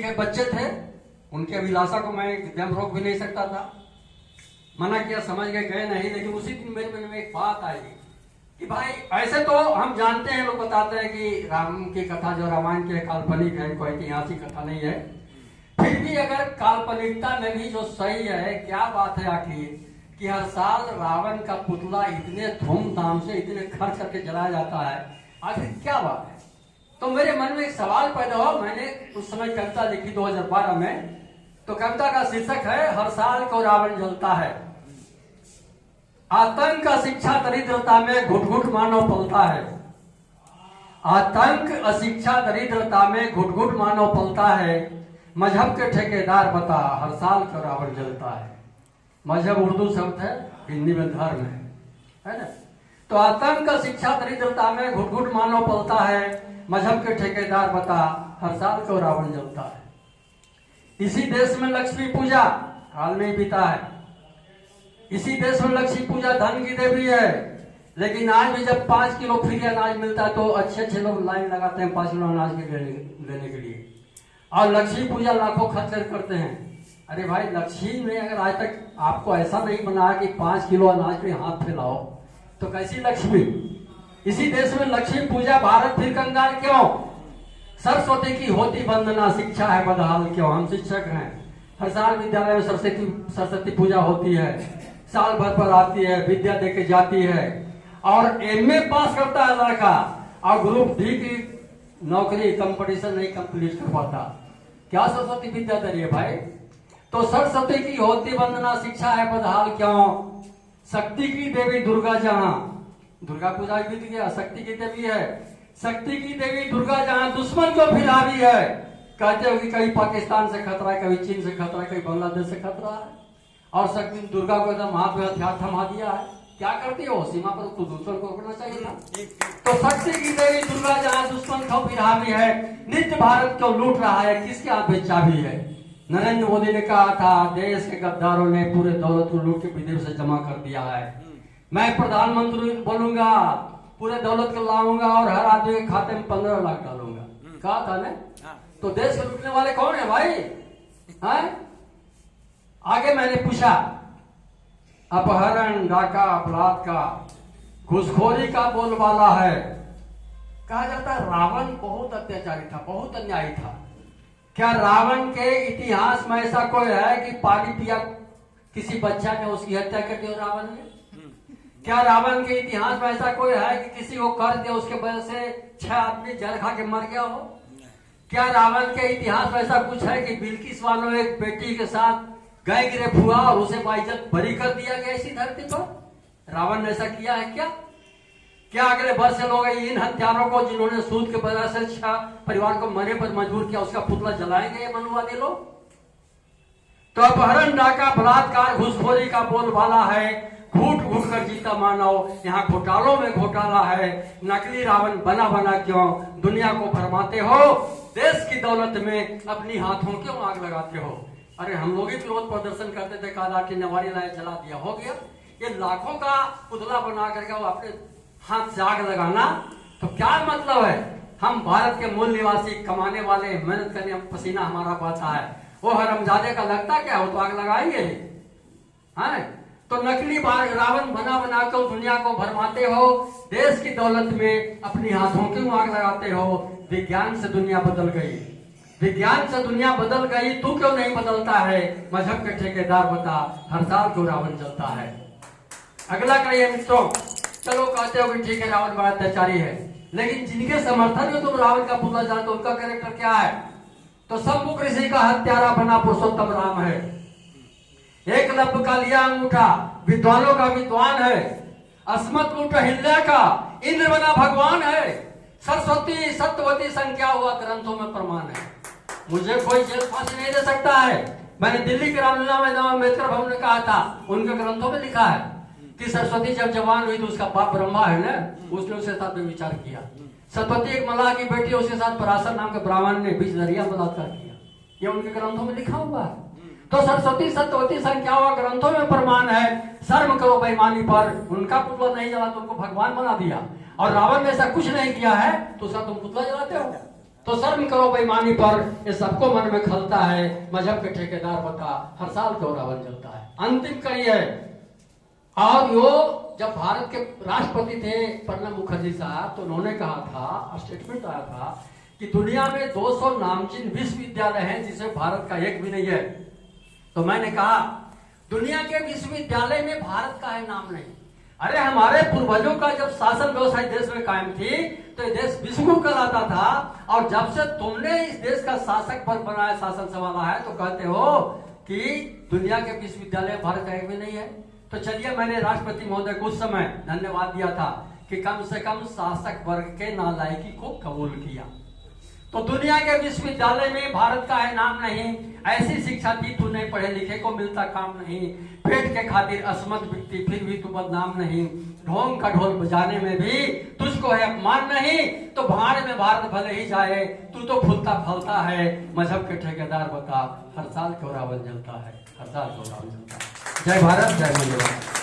है, बच्चे थे, उनकी अभिलाषा को मैं एकदम रोक भी नहीं सकता था। मना किया, समझ गए, गए नहीं। लेकिन उसी दिन मेरे मन में एक बात आई कि भाई ऐसे तो हम जानते हैं, लोग बताते हैं कि राम की कथा जो रामायण की काल्पनिक है, कोई ऐतिहासिक कथा नहीं है। फिर भी अगर काल्पनिकता में भी जो सही है, क्या बात है आखिर कि हर साल रावण का पुतला इतने धूमधाम से, इतने खर्च करके जलाया जाता है, आखिर क्या बात है? तो मेरे मन में एक सवाल पैदा हुआ। मैंने उस समय कविता लिखी 2012 में। तो कविता का शीर्षक है हर साल को रावण जलता है। आतंक अशिक्षा दरिद्रता में घुट घुट मानव पलता है। आतंक अशिक्षा दरिद्रता में घुट घुट मानव पलता है। मजहब के ठेकेदार बता हर साल क्यों रावण जलता है। मजहब उर्दू शब्द है, हिंदी में धर्म है ना। तो आतंक शिक्षा दरिद्रता में घुट घुट मानव पलता है। मजहब के ठेकेदार बता हर साल क्यों रावण जलता है। इसी देश में लक्ष्मी पूजा हाल में ही बीता है। इसी देश में लक्ष्मी पूजा धन की देवी है। लेकिन आज भी जब 5 किलो फ्री अनाज मिलता है तो अच्छे लोग लाइन लगाते हैं 5 किलो अनाज के लेने के लिए। और लक्ष्मी पूजा लाखों खर्च करते हैं। अरे भाई, लक्ष्मी ने अगर आज तक आपको ऐसा नहीं बनाया कि 5 किलो अनाज पे हाथ फैलाओ, तो कैसी लक्ष्मी। इसी देश में लक्ष्मी पूजा, भारत फिर कंगाल क्यों। सरस्वती की होती वंदना, शिक्षा है बदहाल क्यों। हम शिक्षक हैं, हर साल विद्यालय में सरस्वती पूजा होती है, साल भर पर आती है, विद्या देके जाती है। और एमए पास करता है लड़का और ग्रुप डी की नौकरी कंपटीशन नहीं कंप्लीट कर पाता। क्या सरस्वती विद्या दे रही है भाई। तो सरस्वती की होती वंदना, शिक्षा है बदहाल क्यों। शक्ति की देवी दुर्गा जहां, दुर्गा पूजा बीत गया, शक्ति की देवी है। शक्ति की देवी दुर्गा जहां दुश्मन को फिर हावी है। कहते हो कि कहीं पाकिस्तान से खतरा है, कभी चीन से खतरा है, कहीं बांग्लादेश से खतरा है। और शक्ति दुर्गा को एकदम हाथ में हथियार थमा दिया है। क्या करती हो, सीमा पर तो दुश्मन को रोकना चाहिए ना। तो शक्ति की देवी दुर्गा जहां दुश्मन को फिर हावी है। नित्य भारत को लूट रहा है, किसके हाथ में चाबी है। नरेंद्र मोदी ने कहा था देश के गद्दारों ने पूरे दौलत को लूट के विदेश से जमा कर दिया है। मैं प्रधानमंत्री बनूंगा, पूरे दौलत को लाऊंगा और हर आदमी के खाते में 15 लाख डालूंगा। कहा था ना। तो देश को लूटने वाले कौन है भाई, हैं? आगे मैंने पूछा, अपहरण, डाका, बलात्कार, घूसखोरी का बोलबाला है। कहा जाता है रावण बहुत अत्याचारी था, बहुत अन्यायी था। क्या रावण के इतिहास में ऐसा कोई है कि पानी पिया किसी बच्चा ने उसकी हत्या कर दी रावण ने? क्या रावण के इतिहास में ऐसा कोई है कि किसी को कर दिया, उसके वजह से 6 आदमी जहर खा के मर गया हो? क्या रावण के इतिहास में ऐसा कुछ है कि बिल्किस वालों एक बेटी के साथ गए गिरे हुआ और उसे बाइज्जत बरी कर दिया गया इसी धरती पर? रावण ने ऐसा किया है क्या? क्या अगले वर्ष लोग इन हत्यारों को जिन्होंने सूद के वजह से 6 परिवार को मरने पर मजबूर किया, उसका पुतला जलाएंगे ये मनुवादी लोग? तो अपहरण, डाका, बलात्कार, घूसखोरी का बोलबाला है। घूट घूट कर जीता मानव, यहाँ घोटालों में घोटाला है। नकली रावण बना बना क्यों दुनिया को भरमाते हो। देश की दौलत में अपनी हाथों क्यों आग लगाते हो। अरे हम लोग ही विरोध प्रदर्शन करते थे, काला की नवारी लाए जला दिया, हो गया। ये लाखों का पुतला बना करके वो अपने हाथ से आग लगाना, तो क्या मतलब है। हम भारत के मूल निवासी, कमाने वाले, मेहनत करने, पसीना हमारा बहता है। वो हरमजादे का लगता क्या हो तो आग लगाएंगे, हैं? तो नकली रावण बना बना कर दुनिया को भरमाते हो। देश की दौलत में अपनी हाथों क्यों आग लगाते हो। विज्ञान से दुनिया बदल गई, विज्ञान से दुनिया बदल गई, तू क्यों नहीं बदलता है। मजहब के ठेकेदार बता हर साल क्यों रावण जलता है। अगला कहिए मित्रों, चलो कहते हो कि ठीक है रावण बड़ा अत्याचारी है, लेकिन जिनके समर्थन में तुम रावण का पुतला जानते हो उनका कैरेक्टर क्या है। तो शंभुक ऋषि का हत्यारा बना पुरुषोत्तम राम है। एकलव्य का लिया अंगूठा विद्वानों का विद्वान है। अस्मत कूट हिल्या का इंद्र बना भगवान है। सरस्वती सत्यवती संख्या हुआ ग्रंथों में प्रमाण है। मुझे कोई जेल फांसी नहीं दे सकता है। मैंने दिल्ली के रामलीला में अम्बेडकर भवन ने कहा था, उनके ग्रंथों में लिखा है कि सरस्वती जब जवान हुई तो उसका बाप ब्रह्मा है ना, उसने उसके साथ में विचार किया। सरस्वती एक मल्लाह की बेटी, उसके साथ पराशर नाम के ब्राह्मण ने बीच दरिया बलात्कार किया। ये उनके ग्रंथों में लिखा हुआ है। तो सरस्वती सत्यवती संख्या हुआ ग्रंथों में प्रमाण है। शर्म करो बेईमानी पर, उनका पुतला नहीं जला तो उनको भगवान बना दिया। और रावण ने ऐसा कुछ नहीं किया है तो उसका तुम पुतला जलाते हो। तो शर्म करो बेईमानी पर, ये सबको मन में खलता है। मजहब के ठेकेदार बता, हर साल क्यों रावण जलता है। अंतिम कड़ी है। और यो जब भारत के राष्ट्रपति थे प्रणब मुखर्जी साहब, तो उन्होंने कहा था, स्टेटमेंट आया था कि दुनिया में 200 नामचीन विश्वविद्यालय हैं जिसमें भारत का एक भी नहीं है। तो मैंने कहा दुनिया के विश्वविद्यालय में भारत का है नाम नहीं। अरे हमारे पूर्वजों का जब शासन व्यवस्था देश में कायम थी तो ये देश विश्व कहलाता था, और जब से तुमने इस देश का शासक पद बनाया, शासन संभाला है, तो कहते हो कि दुनिया के विश्वविद्यालय भारत का एक भी नहीं है। तो चलिए, मैंने राष्ट्रपति महोदय को उस समय धन्यवाद दिया था कि कम से कम शासक वर्ग के नालायकी को कबूल किया। तो दुनिया के विश्वविद्यालय में भारत का है नाम नहीं। ऐसी शिक्षा दी तूने, पढ़े लिखे को मिलता काम नहीं। पेट के खातिर असमत बिकती फिर भी तू बदनाम नहीं। ढोंग का ढोल बजाने में भी तुझको है अपमान नहीं। तो भाड़ में भारत भले ही जाए, तू तो फूलता फलता है। मजहब के ठेकेदार बता, हर साल क्यों रावण जलता है, हर साल क्यों रावण जलता है। जय भारत, जय वंदे मातरम।